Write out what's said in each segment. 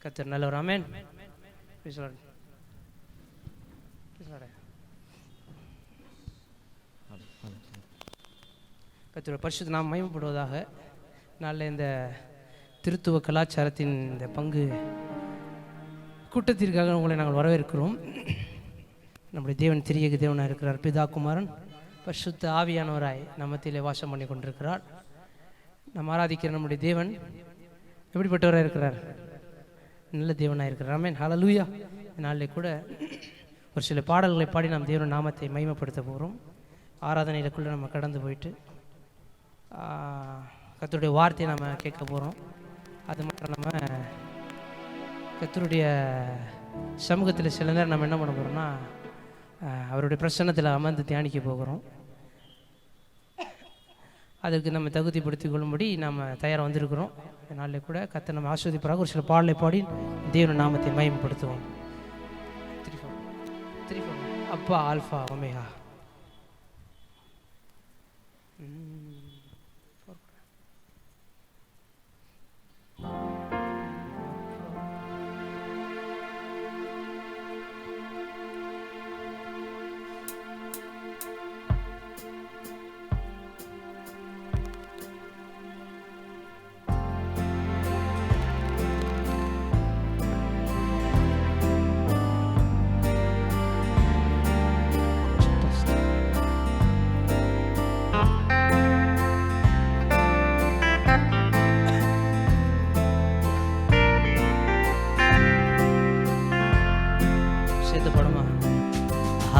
கர்த்தர் நல்லவர். ஆமென். கர்த்தருடைய பரிசுத்த நாமம் மகிமைப்படுவதாக. நாளில் இந்த திருத்துவ கலாச்சாரத்தின் இந்த பங்கு கூட்டத்திற்காக உங்களை நாங்கள் வரவேற்கிறோம். நம்முடைய தேவன் திரியக தேவனாக இருக்கிறார். பிதா குமாரன் பரிசுத்த ஆவியானவராய் நம்மத்திலே வாசம் பண்ணி கொண்டிருக்கிறார். நாம் ஆராதிக்கிற நம்முடைய தேவன் எப்படிப்பட்டவராக இருக்கிறார்? நல்ல தேவனாக இருக்கிறார். ஆமென். ஹல்லேலூயா. நாளிலே கூட ஒரு சில பாடல்களை பாடி நாம் தேவன் நாமத்தை மகிமைப்படுத்த போகிறோம். ஆராதனையிலுக்குள்ளே நம்ம கடந்து போயிட்டு கர்த்தருடைய வார்த்தையை நம்ம கேட்க போகிறோம். அது மட்டும் நம்ம கர்த்தருடைய சமூகத்தில் சில நேரம் நம்ம என்ன பண்ண போகிறோம்னா அவருடைய பிரசன்னத்தில் அமர்ந்து தியானிக்க போகிறோம். அதற்கு நம்ம தகுதிப்படுத்திக் கொள்ளும்படி நம்ம தயாராக வந்திருக்கிறோம். நாளில் கூட கர்த்தர் நம்ம ஆஸ்வதிப்பாராக. ஒரு சில பாடலை பாடி தேவன் நாமத்தை மகிமைப்படுத்துவோம். அப்பா ஆல்ஃபா ஒமேகா.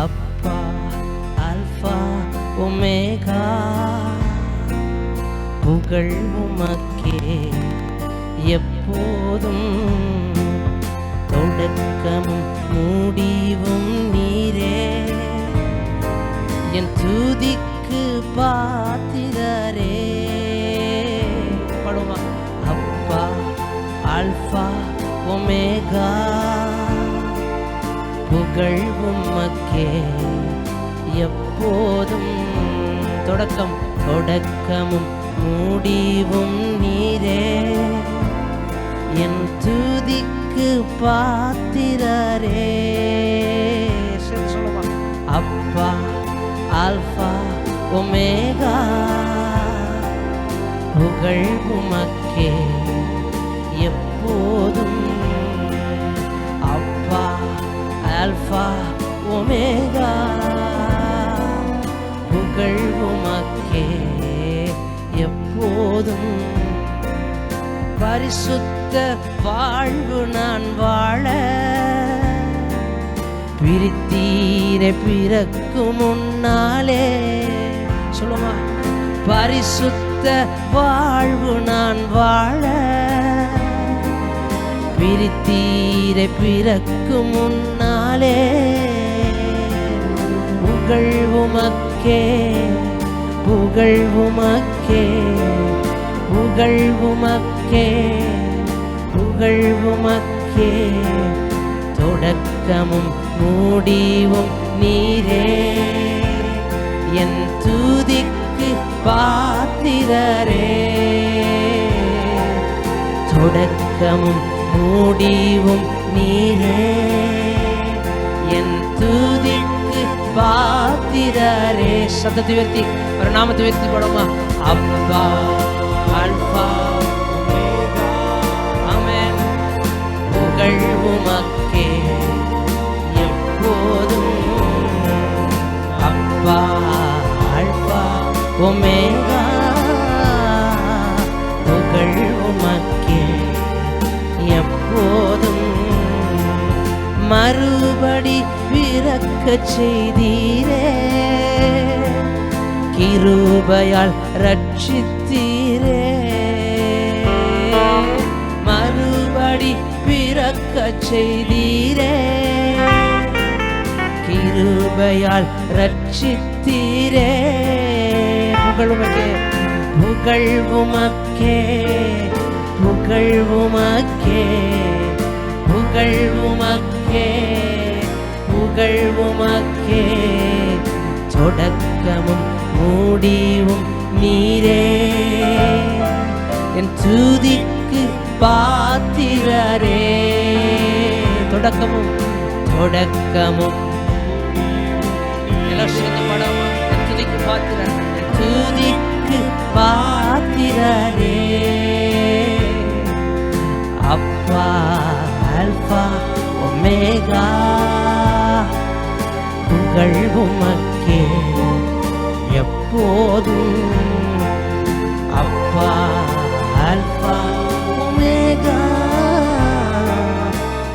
அப்பா ஆல்ஃபா ஒமேகா, புகழ் உமக்கே எப்போதும், தொடக்கமும் முடிவும் நீரே, என் துதிக்கு பாத்திரரே. படுமா. அப்பா ஆல்ஃபா ஒமேகா, புகழ் உமக்கே எப்போதும், தொடக்கமும் முடிவும் நீரே, என் துதிக்கு பாத்திரரே. அப்பா ஆல்ஃபா ஒமேகா, புகழ் உமக்கே எப்போதும். அப்பா ஆல்ஃபா ஒமேகா, புகழ் உமக்கே எப்போதும். பரிசுத்த வாழ்வு நான் வாழ, பிரித்தீரை பிறக்கும் முன்னாலே. சொல்லுமா. பரிசுத்த வாழ்வு நான் வாழ, பிரித்தீரை பிறக்கும் முன்னாலே, புகழ் உமக்கே புகழ் உமக்கே புகழ் உமக்கே புகழ் உமக்கே, தொடக்கமும் முடிவும் நீரே, என் துதிக்கு பாத்திரரே. தொடக்கமும் முடிவும் நீரே, என் துதிக்கு பாத்திரரே. சத்தத்தை உயர்த்தி ஒரு நாமத்தை உயர்த்தி போடுமா. அப்பா ஆல்ஃபா ஒமேகா, ஆமென். புகழ் உமக்கே எப்போதும். அப்பா ஆல்ஃபா ஒமேகா, புகழ் உமக்கே எப்போதும். மறுபடி பிறக்கச் செய்தீரே, கிருபையால் ரட்சித்தீரே. மறுபடி பிறக்கச் செய்தீரே, கிருபையால் ரட்சித்தீரே. புகழ் உமக்கே புகழ் உமக்கே புகழ் உமக்கே புகழ் உமக்கே புகழ் உமக்கே, தொடக்கமும் முடிவும் நீரே, என் துதிக்கு பாத்திரரே. தொடக்கமும் தொடக்கமும் எல்லாம் சேர்ந்து பாடாமா? துதிக்கு பாத்திரர், துதிக்கு பாத்திரரே அப்பா அல்பா ஒமேகா புகழ் உமக்கே எப்போதும் அப்பா அல்பா ஒமேகா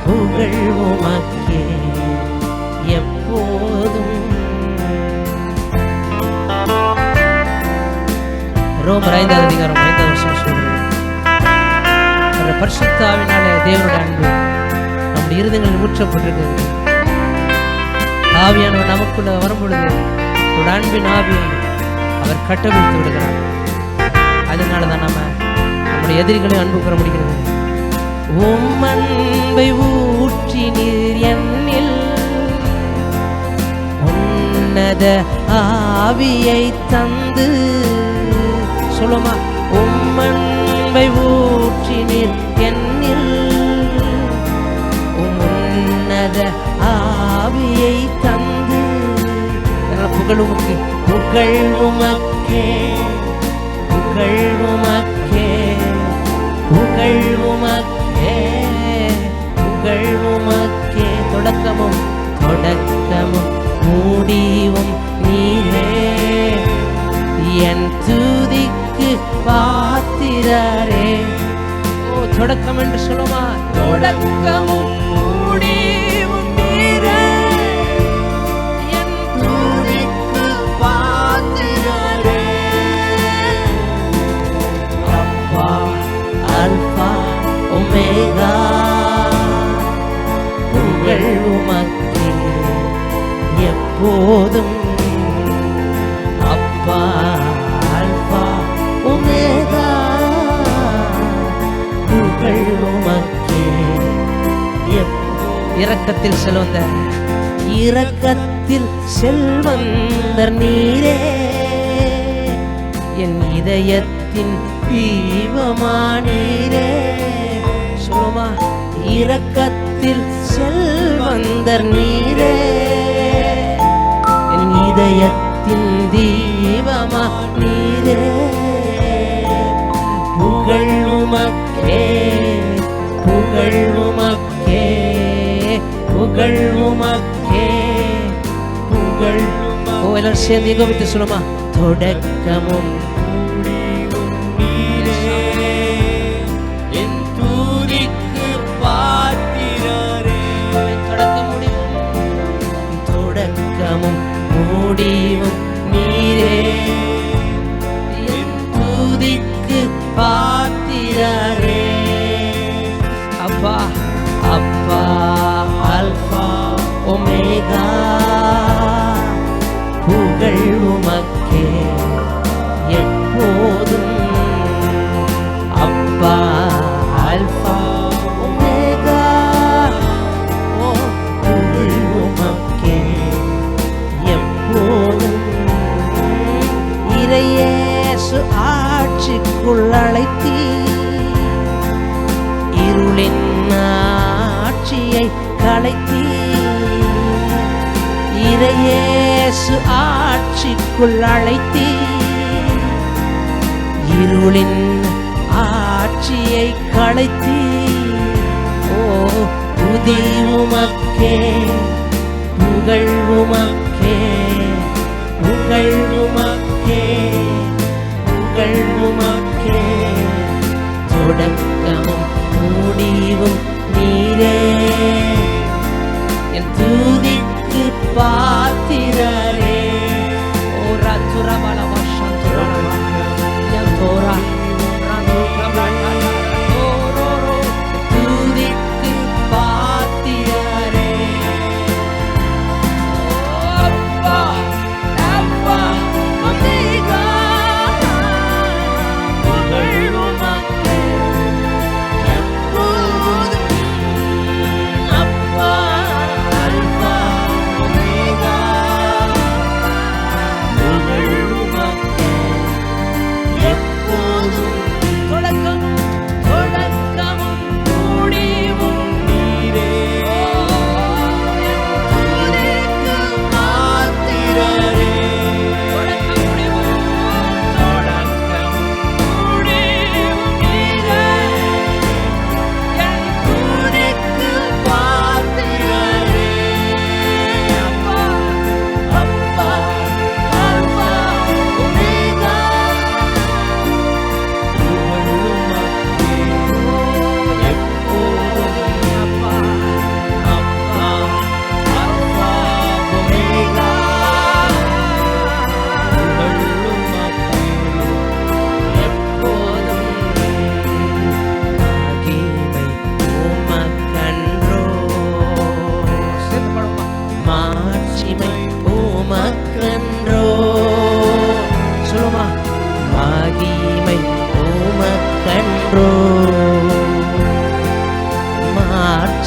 புகழ் உமக்கே எப்போதும். ரோமர் 5ஆம் அதிகாரம் 5ஆம் வசனம் சொல்றது, பரிசுத்த ஆவியினாலே தேவனுடைய அன்பு நம்முடைய இருதயங்களில் ஊற்றப்பட்டிருக்கிறது. ஆவியானவர் நமக்குள்ள வரும்பொழுது ஒரு அன்பின் ஆவியை அவர் கட்டவிழ்த்து விடுகிறார். அதனாலதான் நம்முடைய எதிரிகளை அன்பு கூற முடிகிறது. உம் அன்பை ஊற்றி நீர் என்னில் உன்னத ஆவியை தந்து, சொல்லுமா, உம் அன்பை ஊற்றி நீர் என்னில் உன்னத ஆவியை தந்து, புகழ் உமக்கே புகழ் உமக்கே புகழ் உமக்கே புகழ் உமக்கே புகழ் உமக்கே தொடக்கமும் தொடக்கமும் முடிவும் நீரே என் துதிக்கு பாத்திரரே. ஓ, தொடக்கம் என்று சொல்லுமா, தொடக்கமும் முடிவும் நீரே என் துதிக்கு பாத்திரரே அப்பா அல்பா ஒமேகா புகழ் உமக்கே எப்போதும் அப்பா அல்பா ஒமேகா புகழ் உமக்கே. இரக்கத்தில் செல்வந்தர், இரக்கத்தில் செல்வந்தர் நீரே என் இதயத்தின் தீபமானீரே. சொல்லுமா, இரக்கத்தில் செல்வந்தர் நீரே என் இதயத்தின் தீபமா நீரே புகழ் உமக்கே புகழ் உமக்கே புகழ் உமக்கே புகழ். ஓ, எல்லாரும் சேர்ந்து எங்க சொல்லுமா, தொடக்கமும் முடிவும் நீரே என் துதிக்கு பாத்திரரே அப்பா அப்பா அல்பா ஒமேகா புகழ் உமக்கே எப்போதும் அப்பா அல்பா ஒமேகா ஓ புகழ் உமக்கே எப்போதும். இறையேசு ஆட்சிக்குள் அழைத்தீ இருளின் ஆட்சியை களைத்தீ இறையேசு ஆட்சிக்குள் அழைத்தீ இருளின் ஆட்சியை களைத்தீ. ஓ, துதி உமக்கே புகழ் உமக்கே புகழ் உமக்கே புகழ் உமக்கே தொடக்கமும் முடிவும் நீரே என் துதிக்கு பாத்திரரே. ஓ ராத்துரபலவா சந்துரபலவா என் தோரா துதிக்கு பாத்திரரே அப்பா அப்பா ஒமேகா புகழ் உமக்கே எப்போதும் அப்பா அல்பா ஒமேகா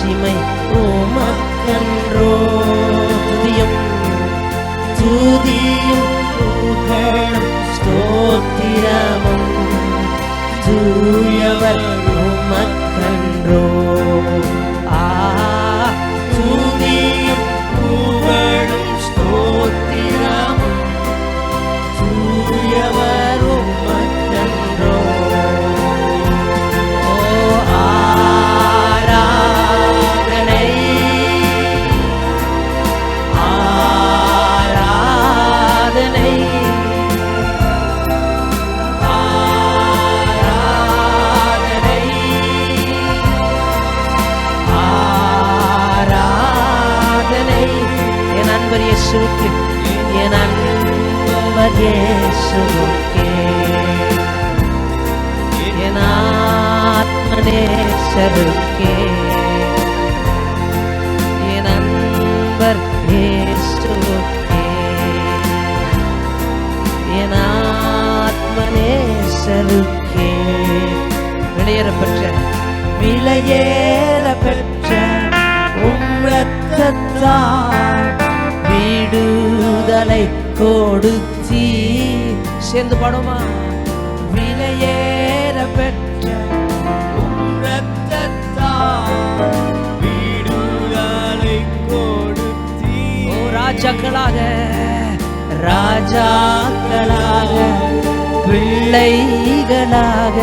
மாட்சிமை உமக்கன்றோ. துதியும் துதியும் புகழும் ஸ்தோத்திரமும் தூயவர் உமக்கன்றோ. துதியும் புகழும் ஸ்தோத்திரமும் தூயவர் உமக்கன்றோ. ஆராதனை ஆராதனை ஆராதனை ஆராதனை என் அன்பர் இயேசுவுக்கு, என் அன்பர் இயேசுவுக்கே, என் ஆத்மநேசருக்கே, என் அன்பர் இயேசுவுக்கே, என் ஆத்மநேசருக்கே. விலையேற பெற்ற உம் இரத்தத்தால் விடுதலை கொடுத்தி. சேர்ந்து பாடுமா? விலையேற பெற்ற உம் இரத்தத்தால் விடுதலை கொடுத்தி. ஓ ராஜாக்களாக ராஜாக்களாக பிள்ளைகளாக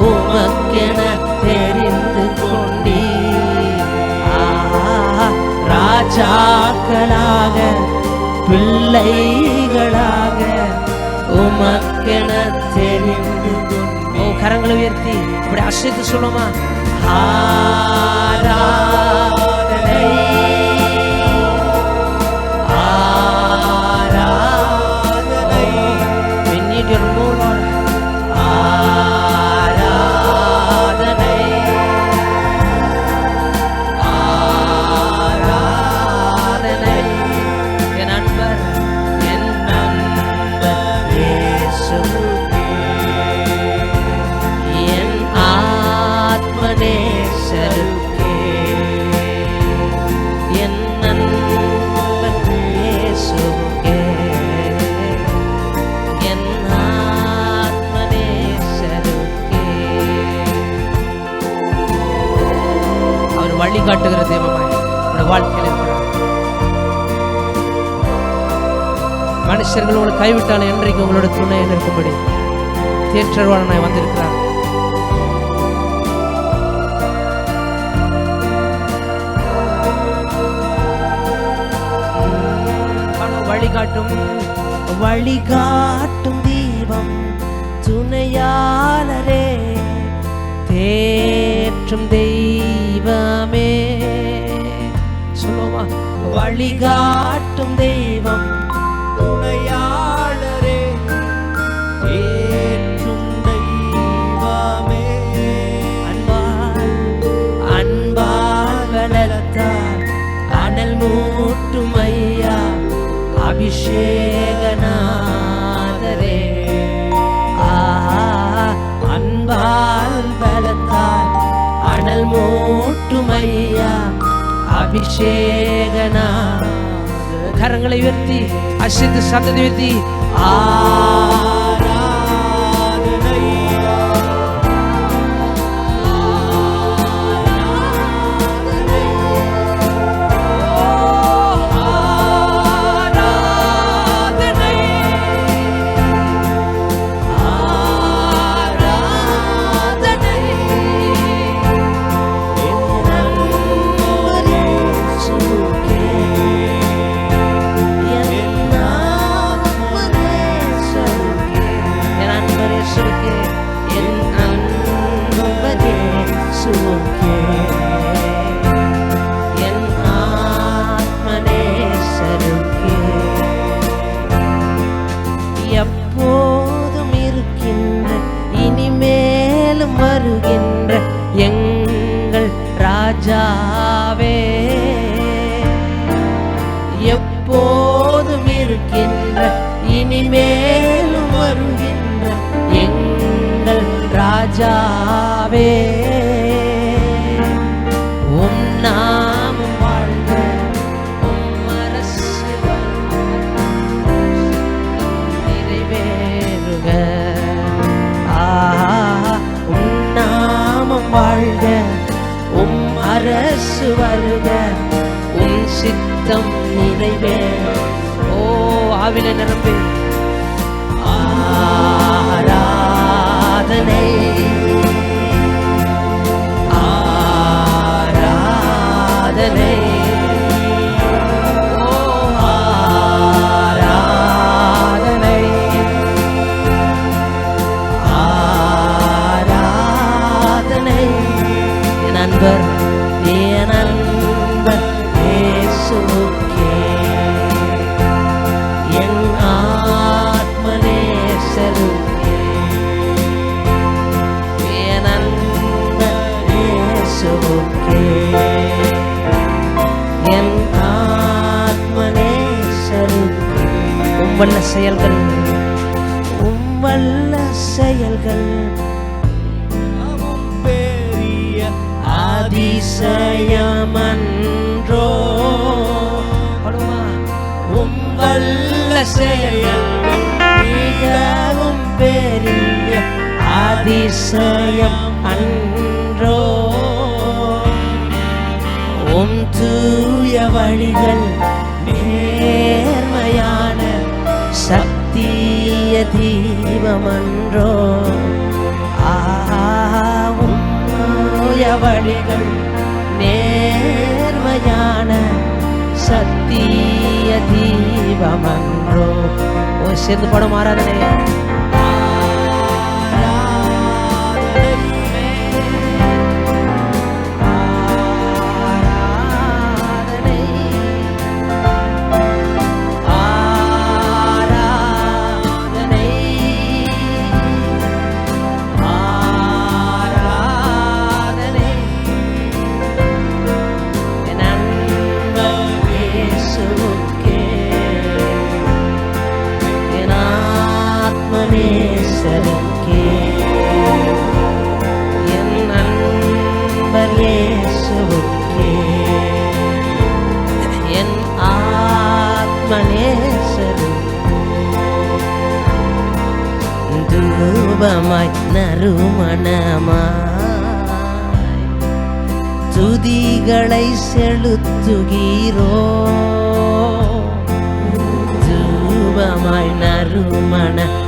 உமக்கென தெரிந்து கொண்டீ. ராஜாக்களாக பிள்ளைகளாக உமக்கென தெரிந்து கொண்டீ. ஓ கரங்களை உயர்த்தி இப்படி அசைத்து சொல்லுமா? ஆராதனை ஆராதனை. We need your more Lord. ஆராதனை ஆராதனை. என் அன்பர் இயேசுவுக்கே, என் ஆத்மநேசருக்கே, என் அன்பர் இயேசுவுக்கே, என் ஆத்மநேசருக்கே. அவர் வழிகாட்டுகிற தெய்வமாய் உங்களுடைய வாழ்க்கையில் இருக்கிறார். மனுஷர்கள் உங்களை கைவிட்டாலும் என்றைக்கு உங்களோட துணையில் இருக்கும்படி தேற்றவாளனாய் வந்திருக்கிறார். வழிகாட்டும் வழிகாட்டும் தீபம் துணையாளரே, தேற்றும் தெய்வமே. சொல்லுமா? வழிகாட்டும் தெய்வம் துணையாளரே, தேற்றும் தெய்வமே. அன்பால் அன்பால் வளர்த்தால் அனல் மூட்டும் ஐயா அபிஷேகநாதரே. அன்பால் பலத்தால் அனல் மூட்டும் ஐயா அபிஷேகனா. கரங்களை உயர்த்தி அசித்து சத்தத்தை உயர்த்தி ஆராதனை எப்போதும் இருக்கின்ற இனிமேலும் வருகின்ற எங்கள் ராஜாவே. எப்போதும் இருக்கின்ற இனிமேலும் வருகின்ற எங்கள் ராஜாவே. உம் வாழ்க, உம் அரசு வருக, உம் சித்தம் நிறைவேற. ஓ ஆவில நிரம்பி ஆராதனை ஆராதனை ஓ ஆராதனை ஆராதனை. என் அன்பர் இயேசுவுக்கே, என் ஆத்மநேசருக்கே, என் அன்பர் இயேசுவுக்கே, என் ஆத்மநேசருக்கே. உம் வல்ல செயல்கள், உம் வல்ல செயல்கள் அதிசயமன்றோ. உம் வல்ல செயல்கள் மிகவும் பெரிய அதிசயம் அன்றோ. உம் தூய வழிகள் நேர்மையான சத்திய தீபமன்றோ. உம் தூய வழிகள் நேர்மையான சத்திய தீபமன்றோ. ஓ சேர்ந்து படம் ஆராதனை தூபமாய் நறுமணமாய் துதிகளை செலுத்துகிறோ. தூபமாய் நறுமணமாய்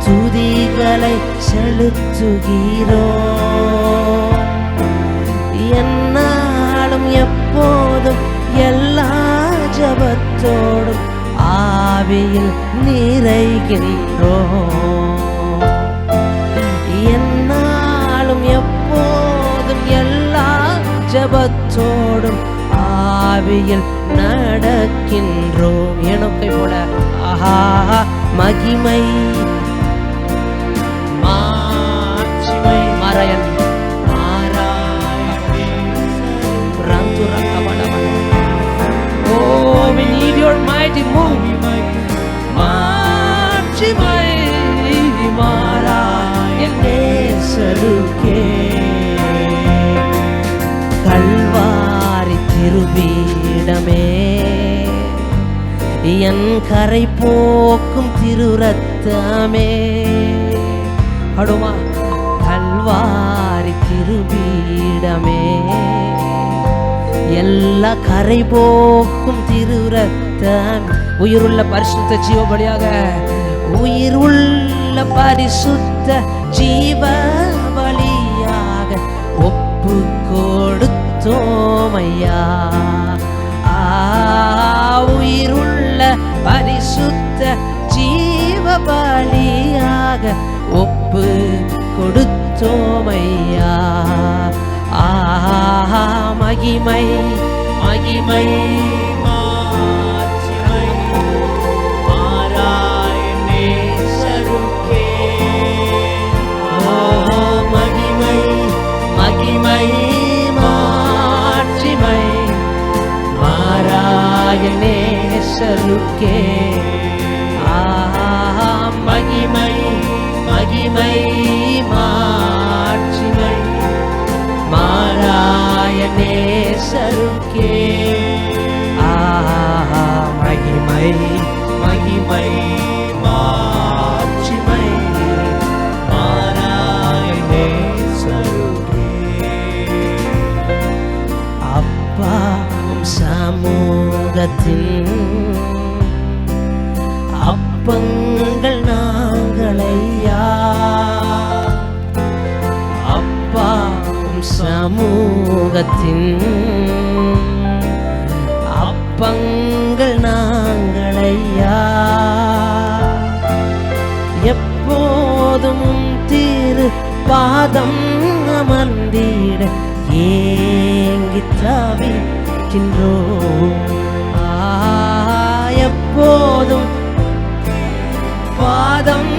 துதிகளை செலுத்துகிறோ. என்னாலும் எப்போதும் எல்லா ஜபத்தோடும் ஆவியில் நிறைகின்றோம். என்னாலும் எப்போதும் எல்லா ஜபத்தோடும் ஆவியில் நடக்கின்றோம். எனக்கை போல ஆஹா மகிமை மாட்சிமை மறையன் we need your mighty move. மாட்சிமை மாறாயன் நேசருக்கே, கல்வாரி திருபீடமே, என் கரை போக்கும் திருரத்தமே. அடுமா கல்வாரி திருபீடமே, எல்லா கரை போக்கும் திருரத்தம். உயிருள்ள பரிசுத்த ஜீவ பலியாக, உயிருள்ள பரிசுத்த ஜீவ பலியாக ஒப்பு கொடுத்தோமையா. உயிருள்ள பரிசுத்த ஜீவ பலியாக ஒப்பு கொடுத்தோமையா. மகிமை மகிமை மாட்சிமை மாறாயன் நேசருக்கே. மகிமை மகிமை மாட்சிமை மாறாயன் நேசருக்கே. மகிமை மகிமை மாட்சிமை மாறாயன் நேசருக்கே. மகிமை மகிமை மாட்சிமை மாறாயன் சமூகத்தின் அப்பங்கள் நாங்களையா அப்பா சமூகத்தின் அப்பங்கள் நாங்களையா எப்போதும் திரு பாதம் அமர்ந்திட ஏங்கி தவிக்கின்றோம். எப்போதும் பாதம்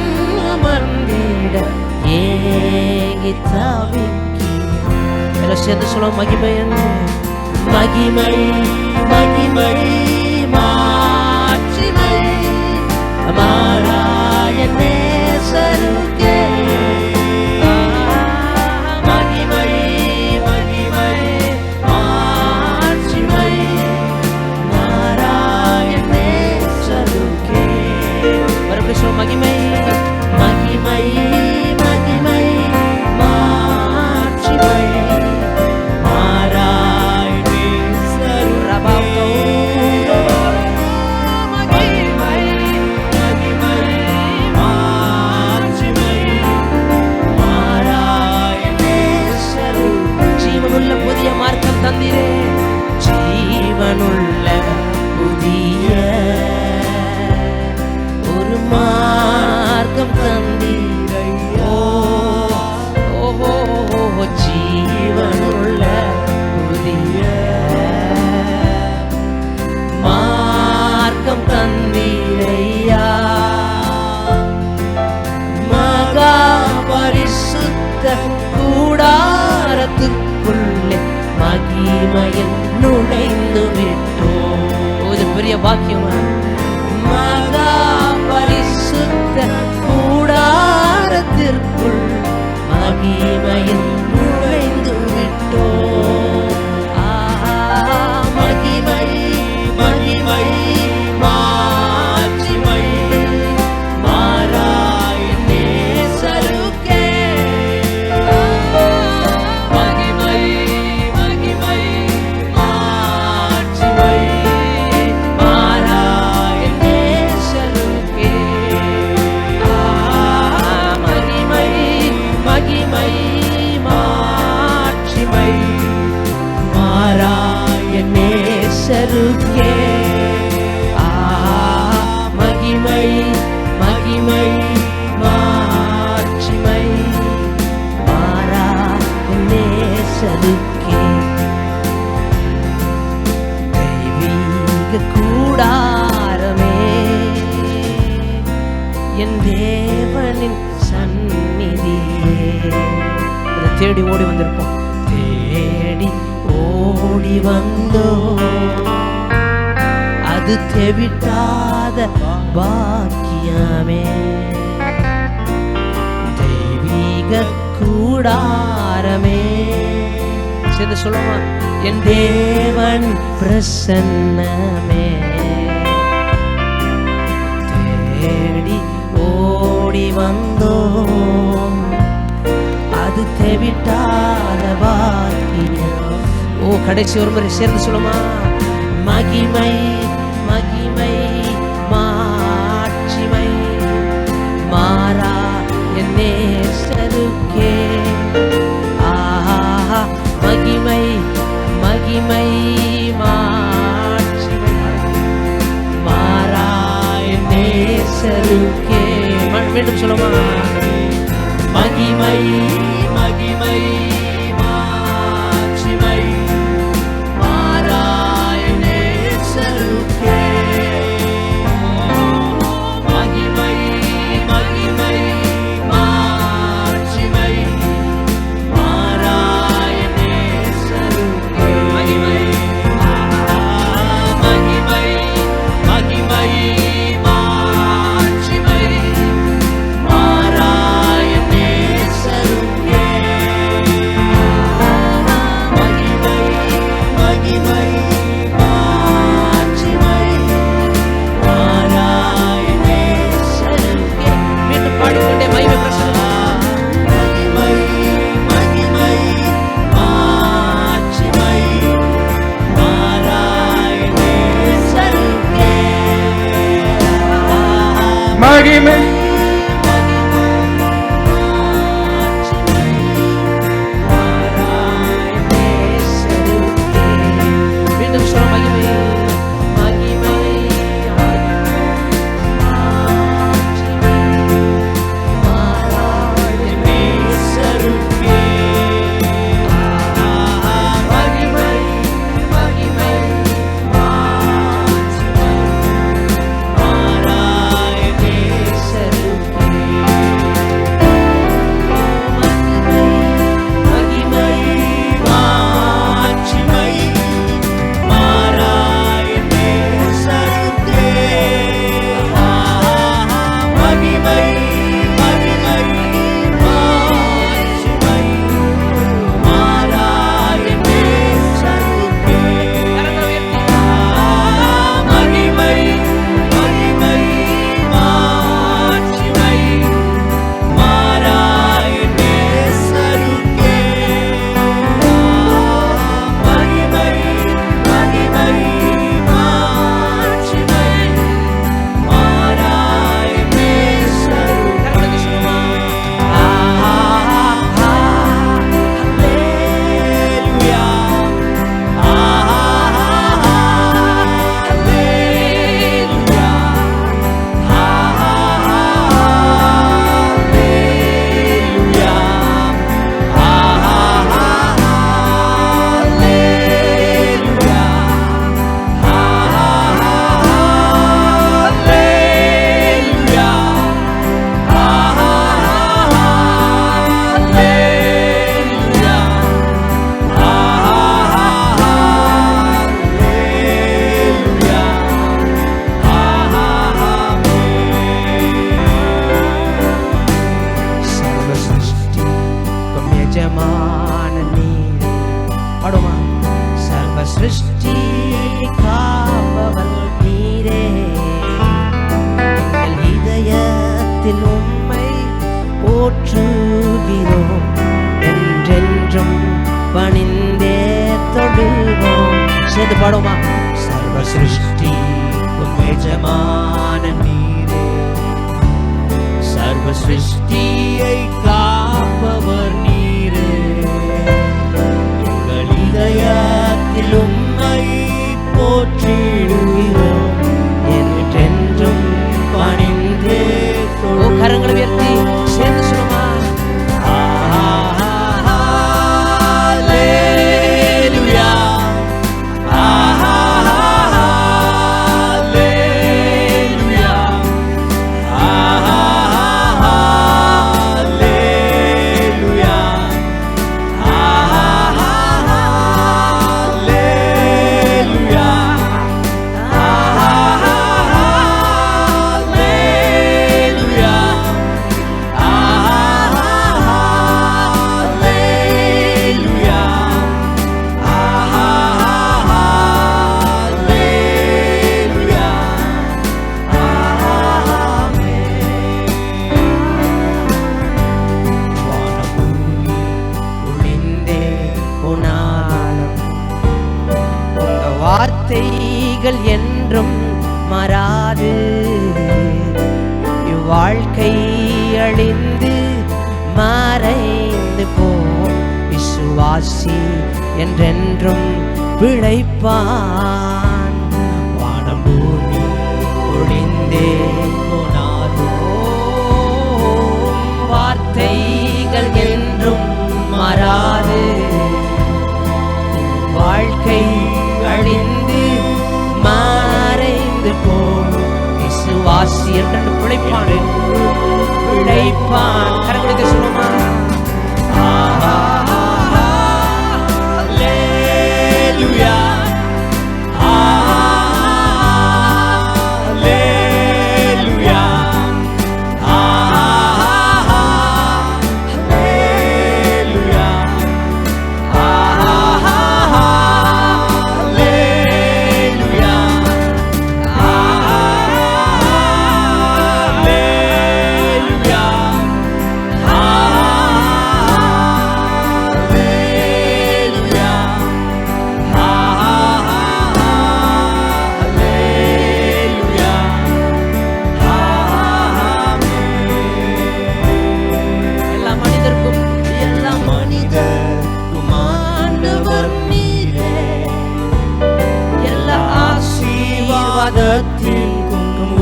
அமர்ந்திட ஏங்கி தவிக்கின்றோம். சேர்ந்து சொல்லுவோம், மகிமை மகிமை மகிமை மாட்சிமை மாறாய நேசருக்கே. மகிமை மகிமை மாட்சிமை மாறாய நேசருக்கே. மறுபடியும் சொல்லுவோம், மகிமை மகிமை மகிமை மாட்சிமை மாறாய நேசருக்கே. புதிய மார்க்கம் தந்திரே, ஜீவனுள்ள புதிய ஒரு மார்க்கம் தந்திரையோ. ஓஹோ, ஜீவனுள்ள புதிய மார்க்கம் தந்திரையா. மகா பரிசுத்த கூடாரத்துக்குள்ளே மகிமையில் நுழைந்து விட்டோம். இது பெரிய வாக்கியமா? மகா பரிசுத்த கூடாரத்திற்குள் மகிமையில் நுழைந்து விட்டோம். மகிமை மகிமை மாட்சிமை மாறாய நேசருக்கே. மகிமை மகிமை மாட்சிமை மாறாய நேசருக்கே. மகிமை மகிமை மாட்சிமை மாறாய நேசருக்கே. மகிமை மகிமை மாட்சிமை மாறாய நேசருக்கே. தெய்வீக கூடாரமே, என் தேவனின் சந்நிதியே. அதை தேடி ஓடி வந்திருப்போம், தேடி ஓடி வந்தோ. அது தெவிட்டாத பாக்கியமே. தெய்வீக கூடாரமே, சேர்ந்து சொல்லுமா, என் தேவன் பிரசன்னமே. தேடி ஓடி வந்தோம், அது தெவிட்டாத பாக்கியம். ஓ, கடைசி ஒரு முறை சேர்ந்து சொல்லுமா, மகிமை மகிமை மாட்சிமை மாறா என் நேசருக்கே. மகிமை மகிமை மாட்சிமை மாறா என் நேசருக்கே. மீண்டும் சொல்லுமா, மகிமை மகிமை மாட்சிமை மாறா என் நேசருக்கே. மகிமை மகிமை மாட்சிமை எஜமான நீர் பாடுமா. சர்வ சிருஷ்டி காப்பவர் நீரே, எங்கள் இதயத்தில் உம்மை போற்றுகிறோம், என்றென்றும் பணிந்தே தொழுவோம். சேர்ந்து பாடுமா. சர்வ சிருஷ்டி எஜமான நீரே, சர்வ சிருஷ்டியை காப்பவர் நீரே, எங்கள் இதயத்தில் உம்மை போற்றிடுகிறோம், என்றென்றும் பணிந்தே தொழுவோம். கரங்களை உயர்த்தி சேர்ந்து சொல்லுமா. வார்த்தைகள் என்றும் மாறாது, இவ்வாழ்க்கை அழிந்து மறைந்து போம், விசுவாசி என்றென்றும் பிழைப்பான். வானம் பூமி ஒழிந்தே போனாலும் வார்த்தைகள் என்றும் மாறாது, வாழ்க்கை அழிந்து மறைந்து போம், விசுவாசி என்று பிழைப்பான் பிழைப்பான். கரங்களை சொல்லுமா. அல்லேலூயா அல்லேலூயா அல்லேலூயா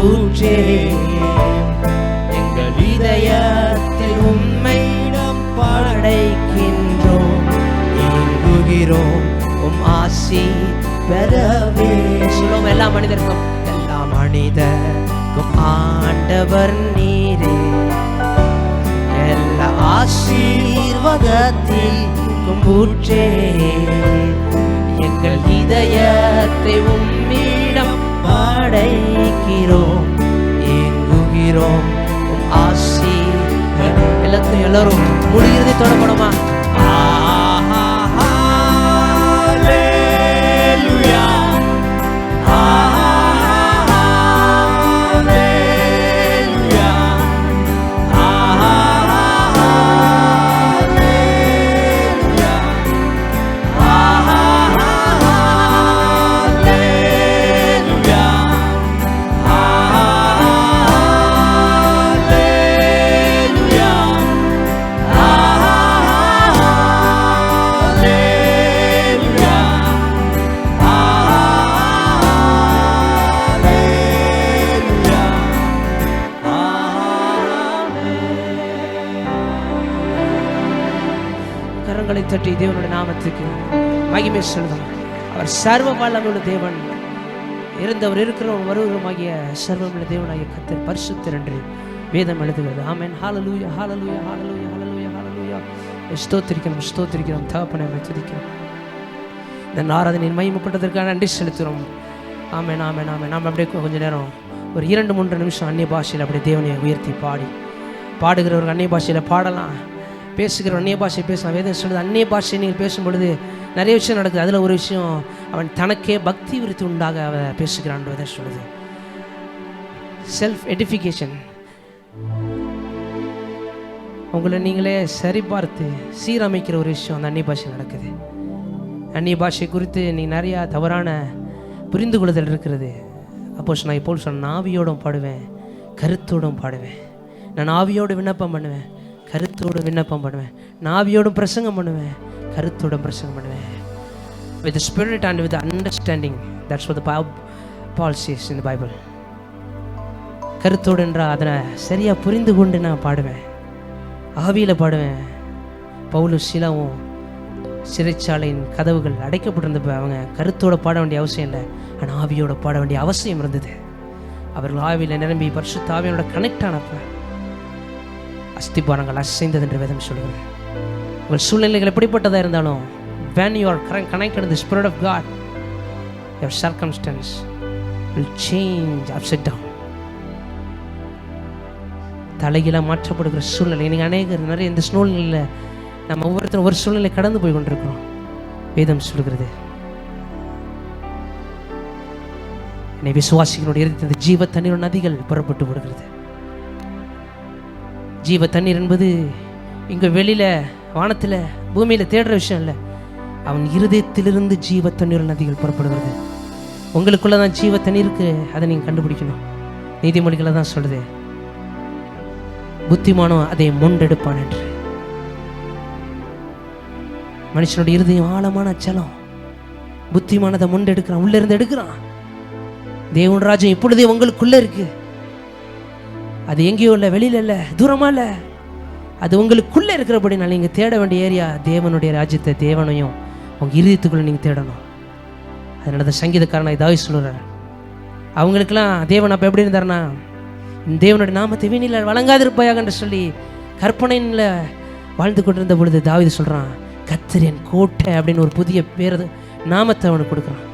ஊற்றே, எங்கள் இதயத்தில் உம்மையிடம் படைக்கின்றோம், ஏங்குகிறோம் உம் ஆசி பெறவே. சொல்லுவோம். எல்லா மனிதருக்கும் ஆண்டவர் நீரே, எல்லா ஆசீர்வாதத்தில் ஊற்றே, எங்கள் இதயத்தை உம்மிடம் படைக்கிறோம், ஏங்குகிறோம் உம் ஆசி. எல்லாத்தையும் எல்லாரும் முடிகிறது தொடங்கணுமா. கரங்களை தட்டி தேவனுடைய நாமத்துக்கு மகிமை சொல்லுங்கள். அவர் சர்வ வல்லமையுள்ள தேவன், இருந்தவர் இருக்கிறவர் வருவருமாகிய சர்வமுள்ள தேவனாகிய கர்த்தர் பரிசுத்தர் என்று வேதம் எழுதுகிறது. ஆமென். ஹல்லேலூயா ஹல்லேலூயா ஹல்லேலூயா ஹல்லேலூயா ஹல்லேலூயா. ஸ்தோத்திரிக்கிறோம் ஸ்தோத்திரிக்கிறோம் தகப்பனே, துதிக்கிறோம். இந்த ஆராதனையின் மகிமைப்பட்டதற்காக நன்றி செலுத்துகிறோம். ஆமென் ஆமென் ஆமென். நாம் அப்படியே கொஞ்ச நேரம் ஒரு 2-3 நிமிஷம் அந்நிய பாஷையில் அப்படியே தேவனை உயர்த்தி பாடுகிறவர்கள் அந்நிய பாஷையில் பாடலாம். பேசுகிற அந்நிய பாஷை பேசலாம். வேதம் சொல்லுது அந்நிய பாஷை நீங்கள் பேசும் பொழுது நிறைய விஷயம் நடக்குது. அதில் ஒரு விஷயம், அவன் தனக்கே பக்தி விருத்தி உண்டாக அவன் பேசுகிறான். வேதம் சொல்லுது செல்ஃப் எடிஃபிகேஷன். உங்களை நீங்களே சரிபார்த்து சீரமைக்கிற ஒரு விஷயம் அந்த அந்நிய பாஷை நடக்குது. அந்நிய பாஷை குறித்து நீ நிறையா தவறான புரிந்து கொள்ளுதல் இருக்கிறது. அப்போஸ் நான் இப்போ சொன்ன ஆவியோடும் பாடுவேன், கருத்தோடும் பாடுவேன். நான் ஆவியோடு விண்ணப்பம் பண்ணுவேன், கருத்தோடு விண்ணப்பம் பண்ணுவேன். நான் ஆவியோடும் பிரசங்கம் பண்ணுவேன், கருத்தோடும் பிரசங்கம் பண்ணுவேன். With the spirit and with the understanding. That's what the Paul says in the Bible. கருத்தோடு என்றால் அதனை சரியாக புரிந்து கொண்டு நான் பாடுவேன், ஆவியில் பாடுவேன். பவுலும் சீலாவும் சிறைச்சாலையின் கதவுகள் அடைக்கப்பட்டிருந்தப்ப அவங்க கருத்தோடு பாட வேண்டிய அவசியம் இல்லை, ஆனால் ஆவியோட பாட வேண்டிய அவசியம் இருந்தது. அவர்கள் ஆவியில் நிரம்பி பரிசுத்த ஆவியோட கனெக்ட் ஆனப்ப அஸ்திபாரங்கள் அசைந்தது என்று வேதம் சொல்லுங்கள். உங்கள் சூழ்நிலைகள் எப்படிப்பட்டதாக இருந்தாலும், when you are connected to the Spirit of God, your circumstance will change upside down. தலைகீழாக மாற்றப்படுகிற சூழ்நிலை நீங்கள் அநேகர் நிறைய இந்த சூழ்நிலையில் நம்ம ஒவ்வொருத்தரும் ஒரு சூழ்நிலை கடந்து போய் கொண்டிருக்கிறோம். வேதம் சொல்கிறது என்னை விசுவாசிகளுடைய இருந்த ஜீவ தண்ணீர் நதிகள் புறப்பட்டு விடுகிறது. ஜீவ தண்ணீர் என்பது இங்கே வெளியில் வானத்தில் பூமியில் தேடுற விஷயம் இல்லை, அவன் இருதயத்திலிருந்து ஜீவ தண்ணீர் நதிகள் புறப்படுகிறது. உங்களுக்குள்ள தான் ஜீவ தண்ணீருக்கு, அதை நீங்கள் கண்டுபிடிக்கணும். நீதிமொழிகளை தான் சொல்லுது, புத்திமானோ அதை மொண்டெடுப்பான் என்று. மனுஷனுடைய இருதயம் ஆழமான அச்சலம், புத்திமானதை மொண்டெடுக்கிறான், உள்ள இருந்து எடுக்கிறான். தேவன் ராஜ்யம் இப்பொழுதே உங்களுக்குள்ள இருக்கு. அது எங்கேயோ இல்லை, வெளியில இல்லை, தூரமா இல்லை, அது உங்களுக்குள்ள இருக்கிறபடினால நீங்க தேட வேண்டிய ஏரியா தேவனுடைய ராஜ்யத்தை, தேவனையும் உங்க இருதயத்துக்குள்ள நீங்க தேடணும். அதனால தான் சங்கீதக்காரனாய் தாவீது சொல்றார், அவங்களுக்கெல்லாம் தேவன் அப்போ எப்படி இருந்தாருன்னா, தேவனுடைய நாமத்தை வீணில் வழங்காதிருப்பாயாக என்று சொல்லி கற்பனையில் வாழ்ந்து கொண்டிருந்த பொழுது தாவீது சொல்கிறான், கர்த்தர் என் கோட்டை அப்படின்னு ஒரு புதிய பேர் நாமத்தை அவனுக்கு கொடுக்குறான்.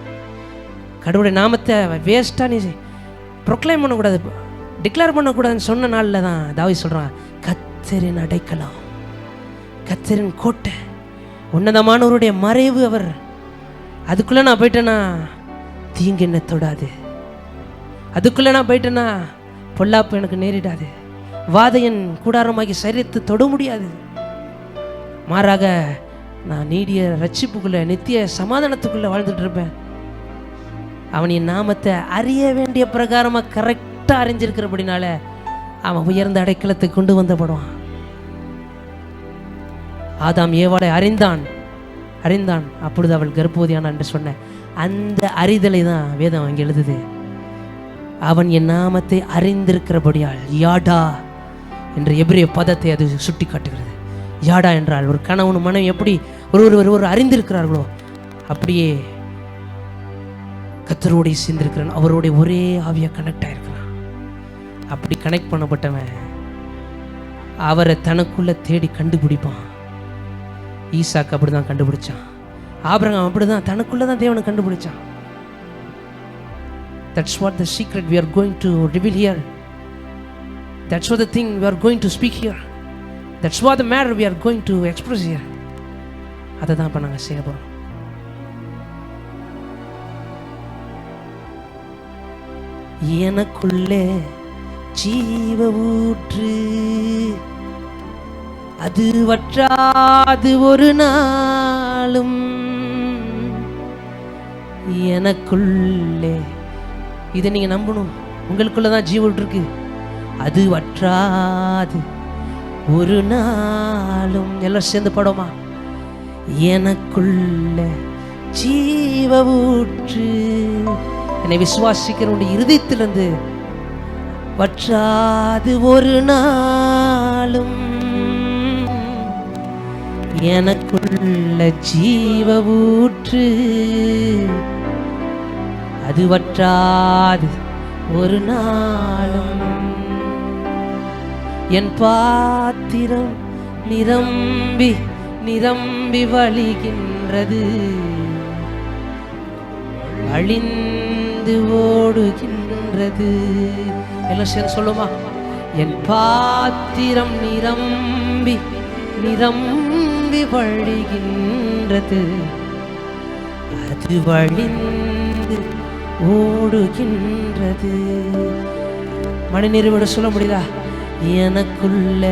கடவுளுடைய நாமத்தை வேஸ்ட்டாக நீ ப்ரொக்ளைம் பண்ணக்கூடாது, டிக்ளேர் பண்ணக்கூடாதுன்னு சொன்ன நாளில் தான் தாவீது சொல்கிறான், கர்த்தரின் அடைக்கலம், கர்த்தரின் கோட்டை, உன்னதமானவருடைய மறைவு அவர். அதுக்குள்ளே நான் போயிட்டேன்னா தீங்கு என்ன தொடாது, அதுக்குள்ளே நான் போயிட்டேன்னா பொல்லாப்பு எனக்கு நேரிடாது, வாதையன் கூடாரமாகி சரீரத்தை தொட முடியாது. மாறாக நான் நீடிய ரட்சிப்புக்குள்ளே நித்திய சமாதானத்துக்குள்ளே வாழ்ந்துட்டு இருப்பேன். அவன் என் நாமத்தை அறிய வேண்டிய பிரகாரமாக கரெக்டாக அறிஞ்சிருக்கிறபடினால அவன் உயர்ந்த அடைக்கலத்தை கொண்டு வந்தப்படுவான். ஆதாம் ஏவாளை அறிந்தான், அப்பொழுது அவள் கர்ப்பவதியானாள் என்று சொன்ன அந்த அறிதலை தான் வேதம் அங்கே எழுதுது. அவன் என் நாமத்தை அறிந்திருக்கிறபடியால், யாடா என்ற எபிரேய பதத்தை அது சுட்டி காட்டுகிறது. யாடா என்றால் ஒரு கணவன் மனைவி எப்படி ஒருவர் அறிந்திருக்கிறார்களோ அப்படியே கர்த்தரோடைய சேர்ந்திருக்கிறான், அவருடைய ஒரே ஆவியா கனெக்ட் ஆயிருக்கிறான். அப்படி கனெக்ட் பண்ணப்பட்டவன் அவரை தனக்குள்ள தேடி கண்டுபிடிப்பான். ஈசாக்கு அப்படிதான் கண்டுபிடிச்சான், ஆபிரகாம் அப்படிதான் தனக்குள்ளதான் தேவனை கண்டுபிடிச்சான். That's what the secret we are going to reveal here. That's what the thing we are going to speak here. That's what the matter we are going to express here. அதை தான் இப்போ நாங்கள் செய்ய போகிறோம். எனக்குள்ளே ஜீவ ஊற்று, அது வற்றாது ஒரு நாளும். எனக்குள்ளே, இதை நீங்க நம்பணும், உங்களுக்குள்ளதான் ஜீவன் இருக்கு, அது வற்றாது ஒரு நாளும். எல்லாம் சேர்ந்து படமா, எனக்குள்ள ஜீவ ஊற்று, என்னை விசுவாசிக்கிறவனுடைய இருதயத்திலிருந்து வற்றாது ஒரு நாளும். எனக்குள்ள ஜீவ ஊற்று, அது வற்றாது ஒரு நாளும். என் பாத்திரம் நிரம்பி நிரம்பி வழிகின்றது, அழிந்து ஓடுகின்றது. எல்லாம் சேர்ந்து சொல்லுமா, என் பாத்திரம் நிரம்பி நிரம்பி வழிகின்றது, அது வழிந்து ஓடுகின்றது. மணி நிறைவோட சொல்ல முடியுதா? எனக்குள்ள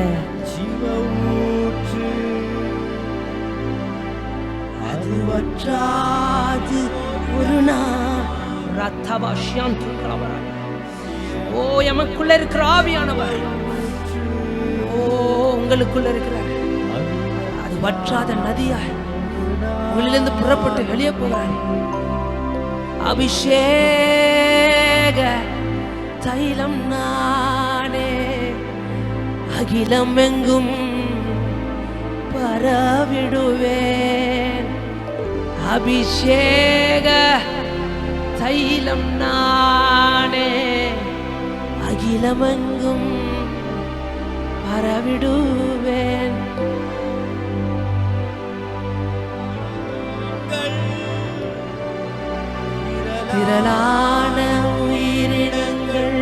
அது வற்றாது ஒரு நாள். ஓ, எமக்குள்ள இருக்கிற ஆவியானவர், ஓ உங்களுக்குள்ள இருக்கிறார். அது வற்றாத நதியா உங்களிலிருந்து புறப்பட்டு வெளியே போகிறார். அபிஷேக தைலம் நானே, அகிலம் எங்கும் பரவிடுவேன். அபிஷேக தைலம் நானே, அகிலமெங்கும் பரவிடுவேன். திரளான உயிரினங்கள்,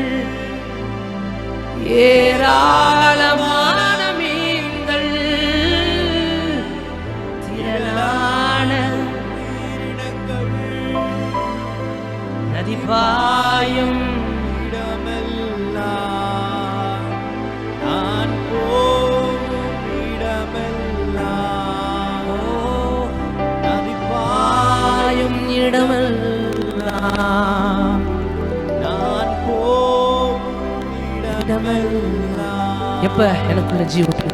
ஏராளமான மீன்கள், திரளான நதி பாயும் இடமெல்லாம், நான் போகும் இடமெல்லாம், நதி பாயும் இடமெல்லாம், நான் போகும் இடமெல்லாம். எப்ப எனக்குள்ள ஜீவ ஊற்று,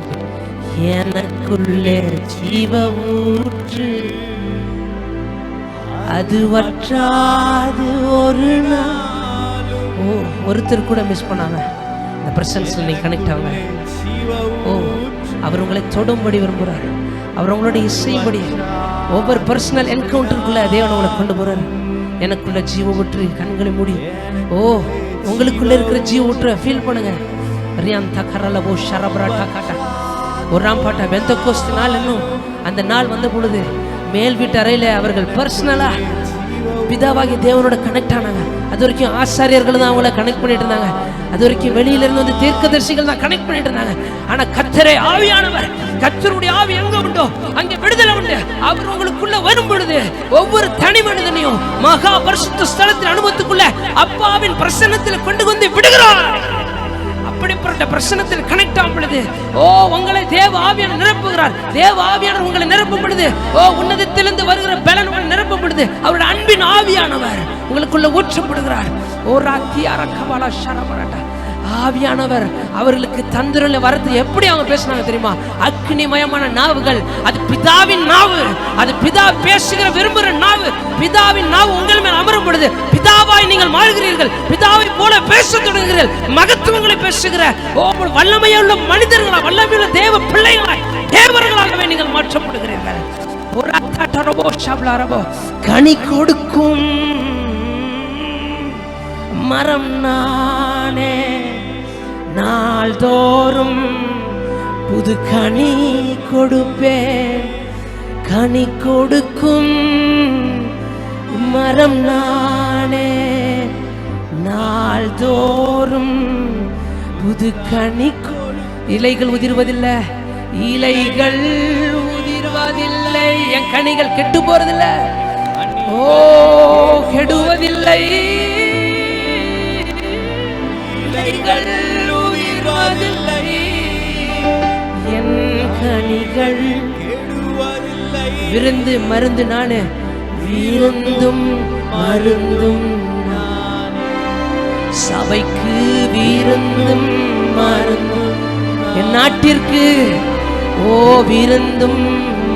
எனக்குள்ளே ஜீவ ஊற்று, அது வற்றாது ஒரு நாள். ஓ, ஒருத்தர் கூட மிஸ் பண்ணாம இந்த பிரசன்ஸ்ல நீங்க கனெக்ட் ஆகுங்க. ஓ, அவர் உங்களை தொடும்படி விரும்புகிறார். அவர் உங்களோட இசைப்படி ஒவ்வொரு பர்சனல் என்கவுண்டருக்குள்ள தேவன் உங்களை கொண்டு போறார். எனக்குள்ள ஜீவ ஊற்று, கண்களை மூடி ஓ உங்களுக்குள்ள இருக்கிற ஜீவ ஊற்றை ஃபீல் பண்ணுங்க. ரியான் தக்கரல போ ஷரபரா டாகாட்டா ஒரு ராம்பாட்டா பெந்தகோஸ்து நாள். இன்னும் அந்த நாள் வந்த பொழுது மேல் வீட்டு அறையில அவர்கள் பர்சனலா பிதாவாகி தேவனோட கனெக்ட் ஆனாங்க. அது வரைக்கும் ஆசாரியர்கள் தான் அவங்கள கனெக்ட் பண்ணிட்டு இருந்தாங்க. அது வரைக்கும் வெளியில இருந்து வந்து தீர்க்கதரிசிகள் தான் கனெக்ட் பண்ணிட்டு இருந்தாங்க. ஆனா கர்த்தரே ஆவியானவர், கர்த்தருடைய ஆவி எங்க உண்டோ அங்க விடுதலை உண்டு. அவர் உங்களுக்குள்ள வரும் பொழுது ஒவ்வொரு தனி மனிதனையும் மகா பரிசுத்த ஸ்தலத்தின் அனுபவத்துக்குள்ள அப்பாவின் பிரசன்னத்தில் கொண்டு வந்து விடுகிறார். அப்படிப்பட்ட பிரசன்னத்தில் கனெக்ட் ஆகும் பொழுது ஓ உங்களை தேவ ஆவியானவர் நிரப்புகிறார். தேவ ஆவியானவர் உங்களை நிரப்பும் பொழுது ஓ உன்னதத்திலிருந்து வருகிற பலன் உங்களை நிரப்பும் பொழுது அவருடைய அன்பின் ஆவியானவர் உங்களுக்குள்ள ஊற்றப்படுகிறார். ஓ ராக்கியார கபாலா ஷரபரட்டா ஆவியானவர் அவர்களுக்கு தந்திரல வரது எப்படி அவங்க பேசினாங்க தெரியுமா? அக்னிமயமான நாவுகள். அது பிதாவின் நாவு, அது பிதா பேசுகிற விரும்புகிற நாவு. பிதாவின் நாவு உங்கள் மேல் அமரும் பொழுது பிதாவாய் நீங்கள் மாறுகிறீர்கள். பிதாவை போல பேச தொடங்குகிறீர்கள். மகத்துவங்களை பேசுகிற வல்லமையுள்ள மனிதர்களா, வல்லமையுள்ள தேவ பிள்ளைகளாய் தேவர்களாகவே நீங்கள் மாற்றப்படுகிறீர்கள். கனி கொடுக்கும் மரம் நானே, நாள்தோறும் புது கனி கொடுப்பேன். கனி கொடுக்கும் மரம் நானே, நாள்தோறும் புது கனி. இலைகள் உதிர்வதில்லை, இலைகள் உதிர்வதில்லை. என் கனிகள் கெட்டு போறதில்லை, ஓ கெடுவதில்லை. இலைகள் உதிர்வதில்லை, என் கனிகள் கெடுவதில்லை. விருந்து மருந்து நானு, விருந்தும் மருந்தும் நான். சபைக்கு விருந்தும் மருந்தும், என் நாட்டிற்கு ஓ விருந்தும்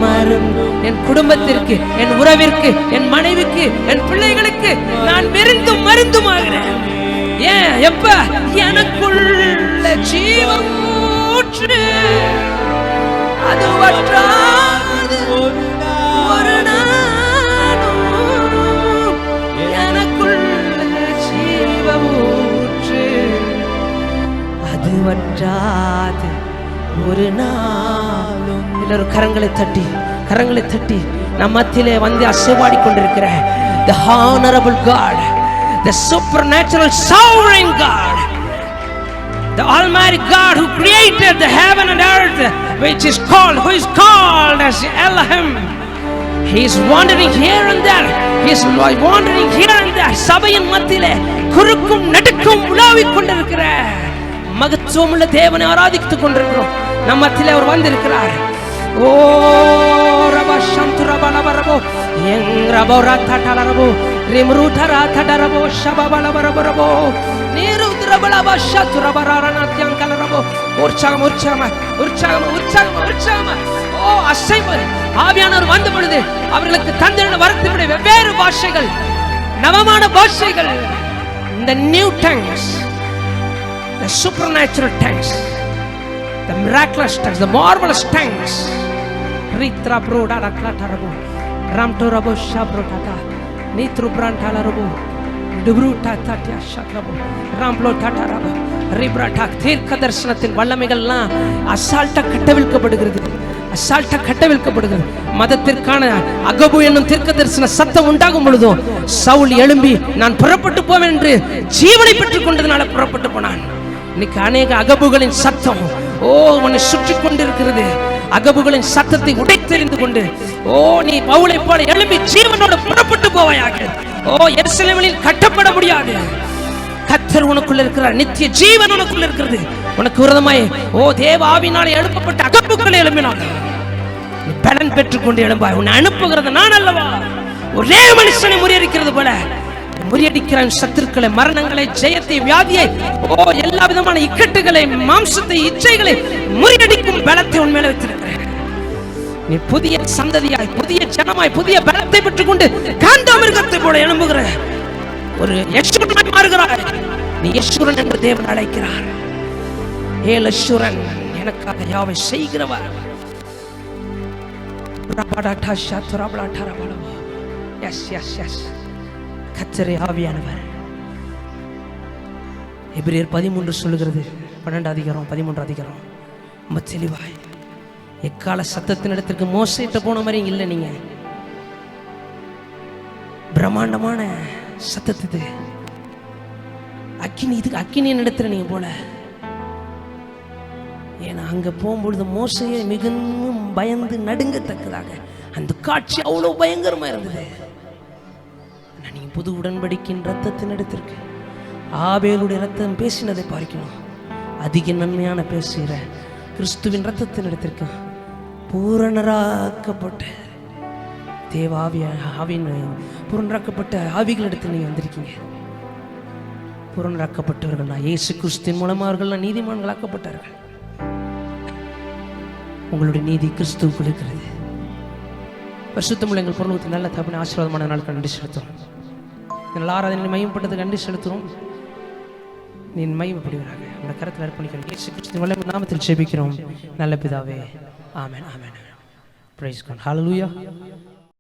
மருந்தும். என் குடும்பத்திற்கு, என் உறவிற்கு, என் மனைவிக்கு, என் பிள்ளைகளுக்கு நான் விருந்தும் மருந்தும் ஆகிறேன். ஏன்? எப்ப? எனக்குள்ள ஜீவம் ஊற்று, அது வற்றாது ஒரு நாளும். எனக்குள்ள ஜீவம் ஊற்று, அது வற்றாது ஒரு நாளும். எல்லாரும் கரங்களை தட்டி நம் மத்தியிலே வந்து அசைவாடி கொண்டிருக்கிற the honorable God, the supernatural sovereign God, the almighty God who created the heaven and earth, which is called, who is called as Elohim. He is wandering here and there. He is wandering here and there. சபையின் மத்தியிலே குறுக்கும் நடுக்கும் உலாவிக் கொண்டிருக்கிற மகத்துவமுள்ள தேவனை ஆராதித்துக் கொண்டிருக்கிறோம். நம்ம மத்தியிலே அவர் வந்திருக்கிறார். ஓ ரபா சந்துரபலபரபோ எங்ரபோரா தடலரபோ ரிம்ருதரா தடரபோ ஷபபலபரபரபோ நீருத்ரபலபா சதுரபராரனத்யங்கலரபோ உற்சாகம் உற்சாகம் உற்சாகம் உற்சாகம் உற்சாகம். ஓ அசைவு ஆவியானவர் வந்த பொழுது அவர்களுக்கு தந்திரன வரத்தினுடைய வெவ்வேறு பாஷைகள், நவமான பாஷைகள், the new tongues, the supernatural tongues, the miraculous tongues, the marvelous tongues. Ritra broda raklatarabo ramtorabo shabrotata nitru brantalarabo dubruta tatya shakrabo ramplo tatarabo ribrata தீர்க்க தரிசனத்தின் வல்லமைகள்லாம் அசால்ட்டா கட்டவிழ்க்கப்படுகிறது, அசால்ட்டா கட்டவிழ்க்கப்படுகிறது. மதத்திற்கான அகபு என்னும் தீர்க்க தரிசன சத்தம் உண்டாகும் பொழுதோ சவுல் எழும்பி நான் புறப்பட்டு போவேன் என்று ஜீவனை பெற்றுக் கொண்டதுனால புறப்பட்டு போனான். இன்னைக்கு அநேக அகபுகளின் சத்தம் ஓ உன்னை சுற்றி கொண்டிருக்கிறது. அகபுகளின் சத்தத்தை உடைத்தெறிந்து கொண்டு ஓ நீ பவுலை போல எழும்பி ஜீவனோடு புறப்பட்டு போவாயாக. ஓ எருசலேமில் கட்டப்பட முடியாது. கர்த்தர் உனக்குள்ள இருக்கிறார், நித்திய ஜீவன் உனக்குள்ள இருக்கிறது. உனக்கு விரோதமாய் ஓ தேவ ஆவியினாலே எழுப்பப்பட்ட அகப்புகளை எழுப்பினான். நீ பலன் பெற்றுக்கொண்டு எழும்பாய். உன்னை அனுப்புகிறது நான் அல்லவா? ஒரே மனுஷனை முறியடிக்கிறது போல முறியடிக்கிறான் சத்துருக்களை, மரணங்களை, ஜெயத்தை, வியாதியை, ஓ எல்லா விதமான இக்கட்டுகளை, மாம்சத்தை, இச்சைகளை முறியடிக்கும் பலத்தை உண்மையில வைத்திருக்கிறேன். நீ புதிய சந்ததியாய், புதிய ஜனமாய், புதிய பலத்தை பெற்றுக்கொண்டு காண்டாமிருகத்தை போல எழும்புகிற ஒரு யெஷூரனாய் மாறுகிறாய். நீ யெஷூரன் என்று தேவன் அழைக்கிறார். ஏல் யெஷூரன், எனக்காக யாவை செய்கிறவர். எஸ் எஸ் எஸ் கர்த்தரே ஆவியானவர். எபிரேயர் 13 சொல்லுகிறது, 12 அதிகாரம் 13 அதிகாரம் ரொம்ப தெளிவாய் எக்கால சத்தத்தின் இடத்திற்கு மோசையிட்ட போன மாதிரி இல்லை. நீங்க பிரம்மாண்டமான சத்தத்துக்கு அக்கினி, இதுக்கு அக்கினியின் இடத்துல நீங்க போல. ஏன்னா அங்க போகும்பொழுது மோசையை மிகவும் பயந்து நடுங்கத்தக்கதாக அந்த காட்சி அவ்வளவு பயங்கரமா இருந்தது. நீங்க புது உடன்படிக்கையின் ரத்தத்தின் இடத்திற்கு ஆபேலுடைய ரத்தம் பேசினதை பார்க்கணும். அதிக நன்மையான பேசுகிற கிறிஸ்துவின் ரத்தத்தின் இடத்திற்கு பூரணராக்கப்பட்ட தேவ ஆவியின் பூரணராக்கப்பட்ட ஆவிகளிடத்தில் நீங்க வந்திருக்கீங்க. பூரணராக்கப்பட்டவர்கள் நான் இயேசு கிறிஸ்துவின் மூலமா அவர்கள் நீதிமான்களாக்கப்பட்டார்கள். உங்களுடைய நீதி கிறிஸ்துவுக்குள் இருக்கிறது. பரிசுத்தமுள்ள எங்கள் பொருளுக்கு நல்ல தப்பின ஆசீர்வாதமான நாளுக்கு நன்றி செலுத்தும். எங்கள் ஆராதனை மையப்பட்டதுக்கு நன்றி செலுத்துகிறோம். நீ மையப்படுகிறாங்க உங்களை கருத்தில் அர்ப்பணிக்கிறோம். இயேசு கிறிஸ்துவின் வல்லமையான நாமத்தில் ஜெபிக்கிறோம் நல்ல பிதாவே. ஆமென் ஆமென். Praise God. ஹல்லேலூயா.